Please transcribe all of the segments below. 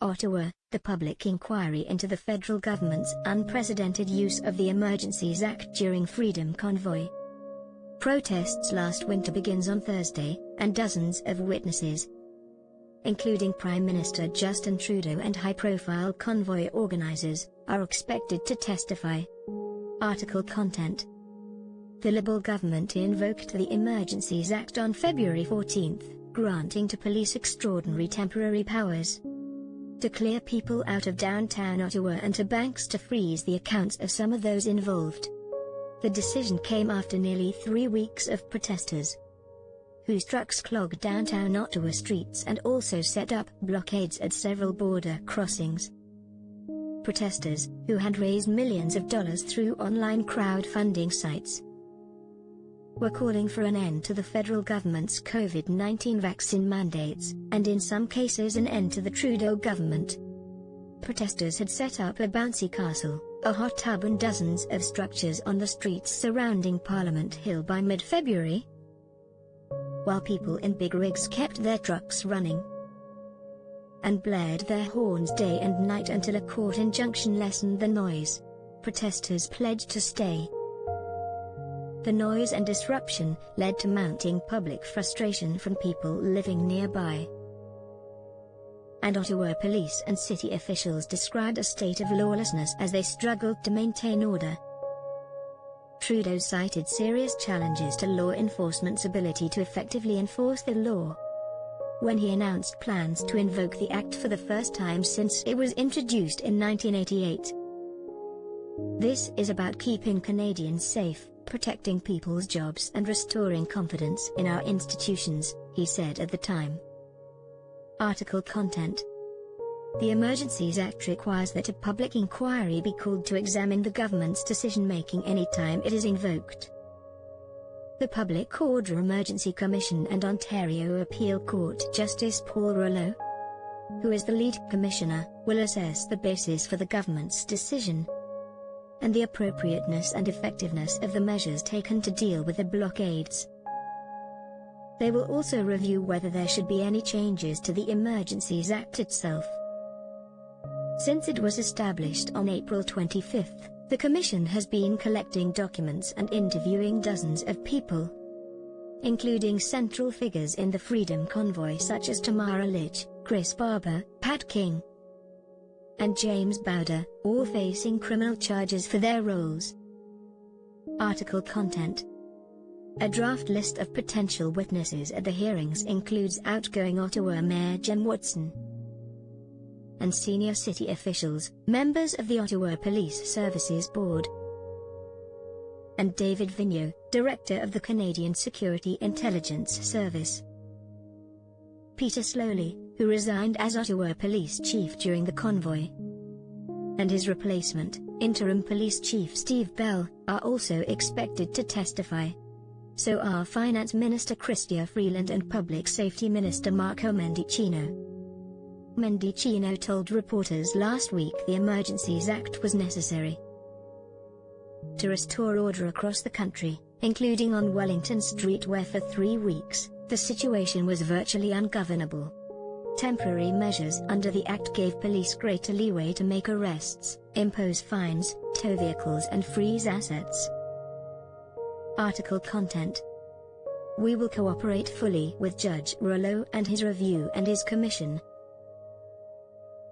Ottawa, the public inquiry into the federal government's unprecedented use of the Emergencies Act during Freedom Convoy protests last winter begins on Thursday, and dozens of witnesses, including Prime Minister Justin Trudeau and high-profile convoy organizers, are expected to testify. Article content. The Liberal government invoked the Emergencies Act on February 14, granting to police extraordinary temporary powers to clear people out of downtown Ottawa and to banks to freeze the accounts of some of those involved. The decision came after nearly 3 weeks of protesters whose trucks clogged downtown Ottawa streets and also set up blockades at several border crossings. Protesters, who had raised millions of dollars through online crowdfunding sites, were calling for an end to the federal government's COVID-19 vaccine mandates, and in some cases an end to the Trudeau government. Protesters had set up a bouncy castle, a hot tub and dozens of structures on the streets surrounding Parliament Hill by mid-February, while people in big rigs kept their trucks running and blared their horns day and night until a court injunction lessened the noise. Protesters pledged to stay. The noise and disruption led to mounting public frustration from people living nearby, and Ottawa police and city officials described a state of lawlessness as they struggled to maintain order. Trudeau cited serious challenges to law enforcement's ability to effectively enforce the law when he announced plans to invoke the Act for the first time since it was introduced in 1988. "This is about keeping Canadians safe, protecting people's jobs and restoring confidence in our institutions," he said at the time. Article content. The Emergencies Act requires that a public inquiry be called to examine the government's decision-making anytime it is invoked. The Public Order Emergency Commission and Ontario Appeal Court Justice Paul Rouleau, who is the lead commissioner, will assess the basis for the government's decision and the appropriateness and effectiveness of the measures taken to deal with the blockades. They will also review whether there should be any changes to the Emergencies Act itself. Since it was established on April 25, the Commission has been collecting documents and interviewing dozens of people, including central figures in the Freedom Convoy such as Tamara Lich, Chris Barber, Pat King, and James Bowder, all facing criminal charges for their roles. Article content. A draft list of potential witnesses at the hearings includes outgoing Ottawa Mayor Jim Watson and senior city officials, members of the Ottawa Police Services Board, and David Vigneault, director of the Canadian Security Intelligence Service. Peter Slowly, who resigned as Ottawa Police Chief during the convoy, and his replacement, Interim Police Chief Steve Bell, are also expected to testify. So are Finance Minister Chrystia Freeland and Public Safety Minister Marco Mendicino. Mendicino told reporters last week the Emergencies Act was necessary to restore order across the country, including on Wellington Street where for 3 weeks, the situation was virtually ungovernable. Temporary measures under the Act gave police greater leeway to make arrests, impose fines, tow vehicles and freeze assets. Article content. We will cooperate fully with Judge Rouleau and his review and his commission,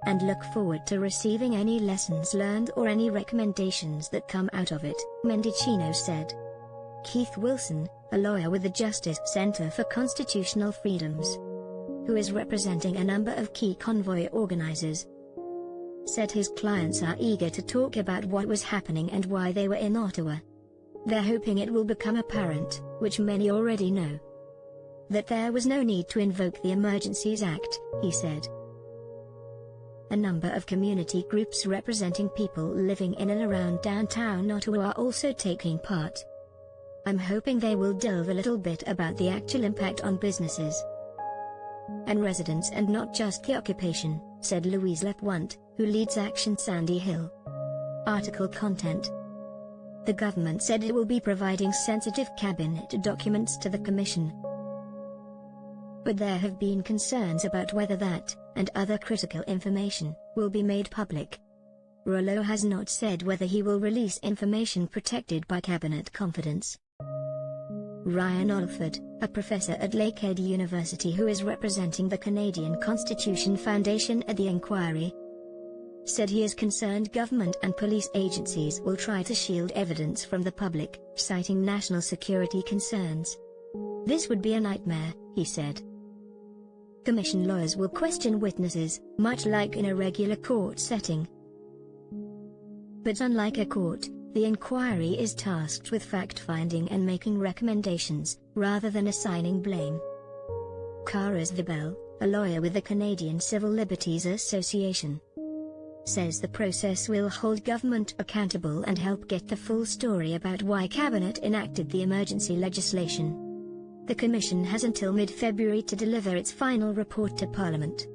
and look forward to receiving any lessons learned or any recommendations that come out of it, Mendicino said. Keith Wilson, a lawyer with the Justice Center for Constitutional Freedoms, who is representing a number of key convoy organizers, said his clients are eager to talk about what was happening and why they were in Ottawa. They're hoping it will become apparent, which many already know, that there was no need to invoke the Emergencies Act, he said. A number of community groups representing people living in and around downtown Ottawa are also taking part. I'm hoping they will delve a little bit about the actual impact on businesses and residents and not just the occupation, said Louise Lapointe, who leads Action Sandy Hill. Article content. The government said it will be providing sensitive cabinet documents to the Commission, but there have been concerns about whether that and other critical information, will be made public. Rouleau has not said whether he will release information protected by cabinet confidence. Ryan Alford, a professor at Lakehead University who is representing the Canadian Constitution Foundation at the inquiry, said he is concerned government and police agencies will try to shield evidence from the public, citing national security concerns. This would be a nightmare, he said. Commission lawyers will question witnesses, much like in a regular court setting. But unlike a court, the inquiry is tasked with fact-finding and making recommendations, rather than assigning blame. Karas Vibel, a lawyer with the Canadian Civil Liberties Association, says the process will hold government accountable and help get the full story about why Cabinet enacted the emergency legislation. The Commission has until mid-February to deliver its final report to Parliament.